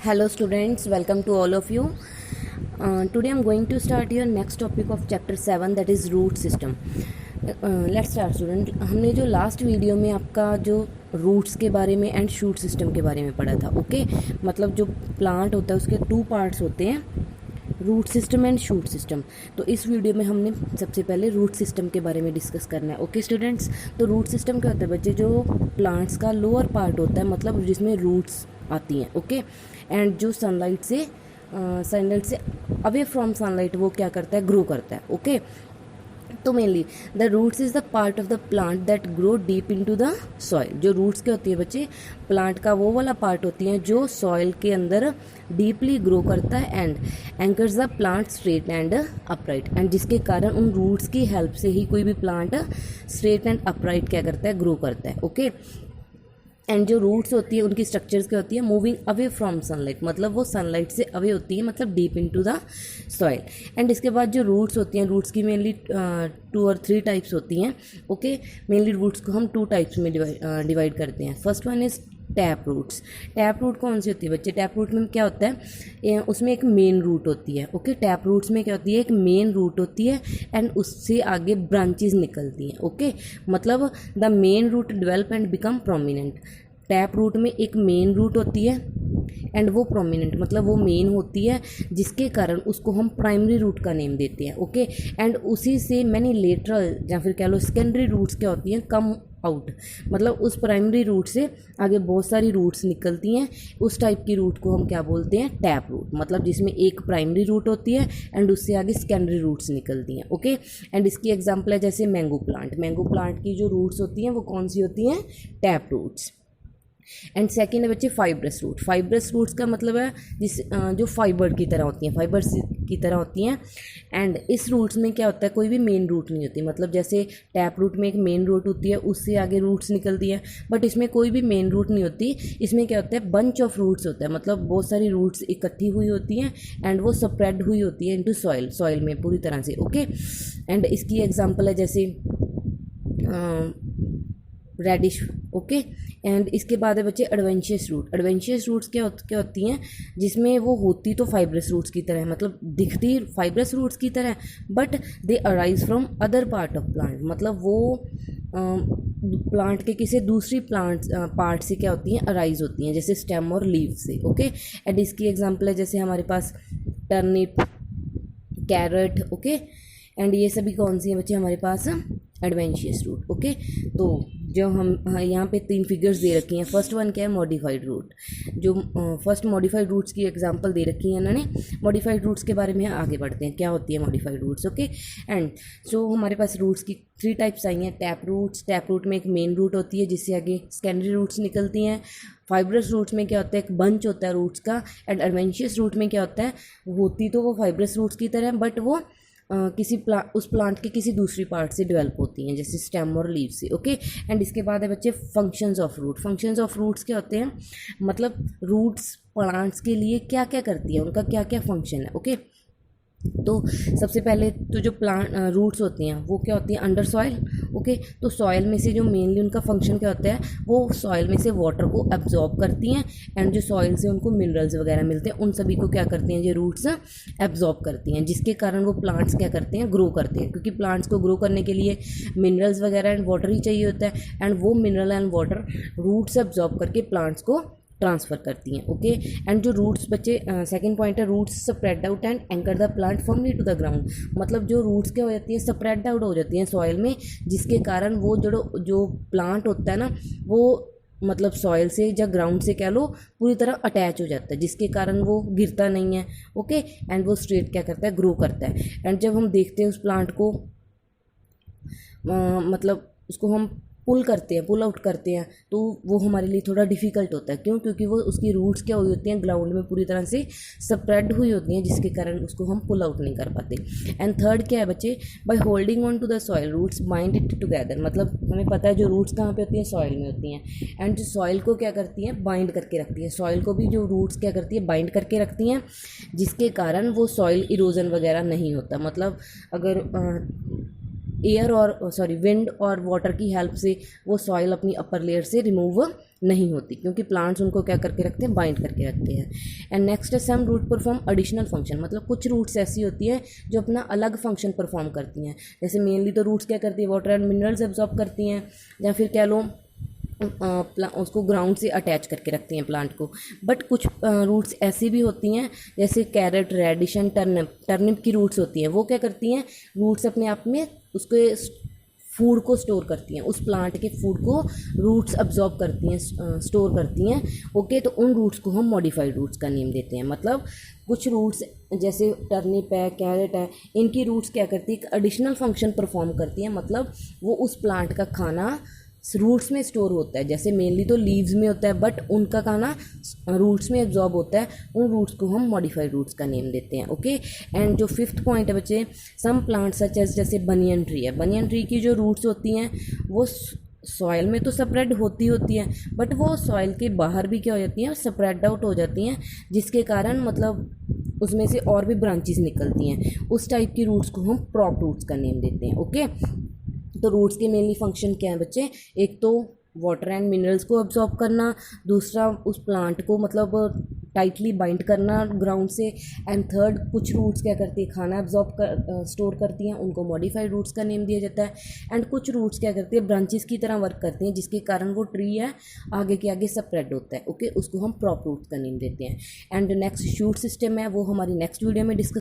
Hello students, welcome to all of you. Today I'm going to start your next topic of chapter 7, that is root system. Let's start student. हमने जो last video में आपका जो roots के बारे में and shoot system के बारे में पढ़ा था, ओके मतलब जो प्लांट होता है उसके 2 पार्ट्स होते हैं, root system and shoot system. तो इस वीडियो में हमने सबसे पहले रूट सिस्टम के बारे में डिस्कस करना है। ओके स्टूडेंट्स, तो रूट सिस्टम क्या होता है बच्चे, जो प्लांट्स का लोअर पार्ट होता है, मतलब जिसमें रूट्स आती हैं, ओके एंड जो सनलाइट से अवे फ्रॉम सनलाइट वो क्या करता है, ग्रो करता है। ओके तो mainly the roots is the part of the plant that grow deep into the soil. जो रूट्स क्या होती है बच्चे, प्लांट का वो वाला पार्ट होती है जो सॉइल के अंदर डीपली ग्रो करता है and anchors the plant straight and upright, and जिसके कारण उन रूट्स की हेल्प से ही कोई भी प्लांट स्ट्रेट एंड अपराइट क्या करता है, ग्रो करता है। ओके एंड जो रूट्स होती है उनकी स्ट्रक्चर्स क्या होती है, मूविंग अवे फ्रॉम सनलाइट, मतलब वो सनलाइट से अवे होती है, मतलब deep into the soil. And इसके बाद जो रूट्स होती हैं, रूट्स की मेनली 2 और 3 टाइप्स होती हैं। ओके मेनली रूट्स को हम 2 टाइप्स में डिवाइड करते हैं। First one is tap roots. Tap root कौन सी होती है बच्चे, टैप रूट में क्या होता है, उसमें एक मेन रूट होती है। ओके टैप रूट्स में क्या होती है, एक मेन रूट होती है एंड उससे आगे ब्रांचेस निकलती हैं। ओके मतलब the main root develop and become prominent. Tap root में एक मेन रूट होती है एंड वो प्रोमिनेंट, मतलब वो मेन होती है, जिसके कारण उसको हम प्राइमरी रूट का नेम देते हैं। ओके एंड उसी से मैनी लेटरल या फिर कह लो सेकेंडरी रूट्स क्या होती हैं, कम आउट, मतलब उस प्राइमरी रूट से आगे बहुत सारी रूट्स निकलती हैं। उस टाइप की रूट को हम क्या बोलते हैं, टैप रूट, मतलब जिसमें एक प्राइमरी रूट होती है एंड उससे आगे सेकेंडरी रूट्स निकलती हैं। ओके एंड इसकी एग्जांपल है जैसे मैंगो प्लांट। मैंगो प्लांट की जो रूट्स होती हैं वो कौन सी होती हैं, टैप रूट्स। एंड सेकेंड है बच्चे फाइब्रस रूट। फाइब्रस रूट्स का मतलब है जो फाइबर की तरह होती हैं, फाइबर्स की तरह होती हैं। एंड इस रूट्स में क्या होता है, कोई भी मेन रूट नहीं होती, मतलब जैसे टैप रूट में एक मेन रूट होती है, उससे आगे रूट्स निकलती हैं, बट इसमें कोई भी मेन रूट नहीं होती। इसमें क्या होता है, बंच ऑफ रूट्स होता है, मतलब बहुत सारी रूट्स इकट्ठी हुई होती हैं एंड वो स्प्रेड हुई होती है इनटू सॉइल में पूरी तरह से। ओके एंड इसकी एग्जांपल है जैसे रेडिश। ओके एंड इसके बाद है बच्चे एडवेंशियस रूट। एडवेंशियस रूट्स क्या होती हैं, जिसमें वो होती तो फाइब्रस रूट्स की तरह है, मतलब दिखती फाइब्रस रूट्स की तरह, but they arise from other part of plant, मतलब वो प्लांट के किसी दूसरी पार्ट से क्या होती हैं, अराइज होती हैं, जैसे स्टेम और लीव से। ओके एंड इसकी एग्जांपल है जैसे हमारे पास टर्निप, कैरेट। ओके एंड ये सभी कौन सी हैं बच्चे, हमारे पास एडवेंशियस रूट। ओके तो जो हम यहाँ पे 3 फिगर्स दे रखी हैं। फर्स्ट वन क्या है, मॉडिफाइड रूट। जो फर्स्ट मॉडिफाइड रूट्स की एग्जांपल दे रखी है इन्होंने। मॉडिफाइड रूट्स के बारे में आगे बढ़ते हैं, क्या होती है modified roots. Okay and so हमारे पास रूट्स की 3 टाइप्स आई हैं। टैप रूट्स, टैप रूट में एक मेन रूट होती है जिससे आगे सेकेंडरी रूट्स निकलती हैं। फाइब्रस रूट्स में क्या होता है, एक बंच होता है रूट्स का। एंड एडवेंशियस रूट में क्या होता है, होती तो वो फाइब्रस रूट्स की तरह, बट वो उस प्लांट के किसी दूसरी पार्ट से डेवलप होती हैं, जैसे स्टेम और लीव से। ओके एंड इसके बाद है बच्चे functions of root. Functions of roots क्या होते हैं, मतलब रूट्स प्लांट्स के लिए क्या क्या करती है, उनका क्या क्या फंक्शन है। ओके तो सबसे पहले तो जो प्लांट रूट्स होती हैं वो क्या होती हैं, अंडर सॉइल। ओके तो सॉइल में से जो मेनली उनका फंक्शन क्या होता है, वो सॉइल में से वाटर को एब्जॉर्ब करती हैं एंड जो सॉइल से उनको मिनरल्स वगैरह मिलते हैं, उन सभी को क्या करती हैं, ये रूट्स एब्जॉर्ब करती हैं, जिसके कारण वो प्लांट्स क्या करते हैं, ग्रो करते हैं, क्योंकि प्लांट्स को ग्रो करने के लिए मिनरल्स वगैरह एंड वाटर ही चाहिए होता है, एंड वो mineral and water roots absorb करके प्लांट्स को ट्रांसफ़र करती हैं। ओके एंड जो रूट्स बच्चे, सेकंड पॉइंट है roots spread out and anchor the plant firmly to the ground. मतलब जो रूट्स क्या हो जाती हैं, स्प्रेड आउट हो जाती हैं सॉइल में, जिसके कारण वो जो प्लांट होता है ना, वो मतलब सॉइल से या ग्राउंड से कह लो पूरी तरह अटैच हो जाता है, जिसके कारण वो गिरता नहीं है। ओके एंड वो स्ट्रेट क्या करता है, ग्रो करता है। एंड जब हम देखते हैं उस प्लांट को, मतलब उसको हम पुल करते हैं, पुल आउट करते हैं, तो वो हमारे लिए थोड़ा डिफ़िकल्ट होता है। क्यों, क्योंकि वो उसकी रूट्स क्या हुई होती हैं, ग्राउंड में पूरी तरह से स्प्रेड हुई होती हैं, जिसके कारण उसको हम पुल आउट नहीं कर पाते। एंड थर्ड क्या है बच्चे, by holding on to the soil roots bind it together. मतलब हमें पता है जो रूट्स कहाँ पे होती हैं, सॉइल में होती हैं, एंड जो सॉइल को क्या करती हैं, बाइंड करके रखती हैं। सॉइल को भी जो रूट्स क्या करती है, बाइंड करके रखती हैं, जिसके कारण वो सॉइल इरोजन वगैरह नहीं होता। मतलब अगर एयर और विंड और वाटर की हेल्प से वो सॉइल अपनी अपर लेयर से रिमूव नहीं होती, क्योंकि प्लांट्स उनको क्या करके रखते हैं, बाइंड करके रखते हैं। एंड नेक्स्ट है सम रूट परफॉर्म एडिशनल फंक्शन, मतलब कुछ रूट्स ऐसी होती है जो अपना अलग फंक्शन परफॉर्म करती हैं। जैसे मेनली तो रूट्स क्या करती है, वाटर एंड मिनरल्स एब्जॉर्ब करती हैं, या फिर कह लो उसको ग्राउंड से अटैच करके रखती हैं प्लांट को। बट कुछ रूट्स ऐसी भी होती हैं, जैसे कैरेट, रेडिश एंड टर्निप की रूट्स होती हैं, वो क्या करती हैं, रूट्स अपने आप में उसके फूड को स्टोर करती हैं, उस प्लांट के फूड को रूट्स अब्जॉर्ब करती हैं, स्टोर करती हैं। ओके, तो उन रूट्स को हम मॉडिफाइड रूट्स का नेम देते हैं। मतलब कुछ रूट्स जैसे टर्निप है, कैरेट है, इनकी रूट्स क्या करती है, एक एडिशनल फंक्शन परफॉर्म करती हैं। मतलब वो उस प्लांट का खाना रूट्स में स्टोर होता है, जैसे मेनली तो लीव्स में होता है, बट उनका खाना रूट्स में एब्जॉर्ब होता है। उन रूट्स को हम मॉडिफाइड रूट्स का नेम देते हैं। ओके, एंड जो फिफ्थ पॉइंट है बच्चे, सम प्लांट्स सच एज, जैसे बनियन ट्री है, बनियन ट्री की जो रूट्स होती हैं वो सॉइल में तो स्प्रेड होती है, बट वो सॉइल के बाहर भी क्या हो जाती हैं, स्प्रेड आउट हो जाती हैं, जिसके कारण मतलब उसमें से और भी ब्रांचेस निकलती हैं। उस टाइप की रूट्स को हम प्रॉप रूट्स का नेम देते हैं। ओके, तो रूट्स के मेनली फंक्शन क्या है बच्चे, एक तो वाटर एंड मिनरल्स को अब्जॉर्ब करना, दूसरा उस प्लांट को मतलब टाइटली बाइंड करना ग्राउंड से, एंड थर्ड कुछ रूट्स क्या करती है, खाना अब्जॉर्ब स्टोर करती हैं, उनको मॉडिफाइड रूट्स का नेम दिया जाता है। एंड कुछ रूट्स क्या करती है, ब्रांचेस की तरह वर्क करती हैं, जिसके कारण वो ट्री है आगे के आगे स्प्रेड होता है। ओके, उसको हम प्रॉप रूट्स का नेम देते हैं। एंड नेक्स्ट शूट सिस्टम है, वो हमारी नेक्स्ट वीडियो में डिस्कस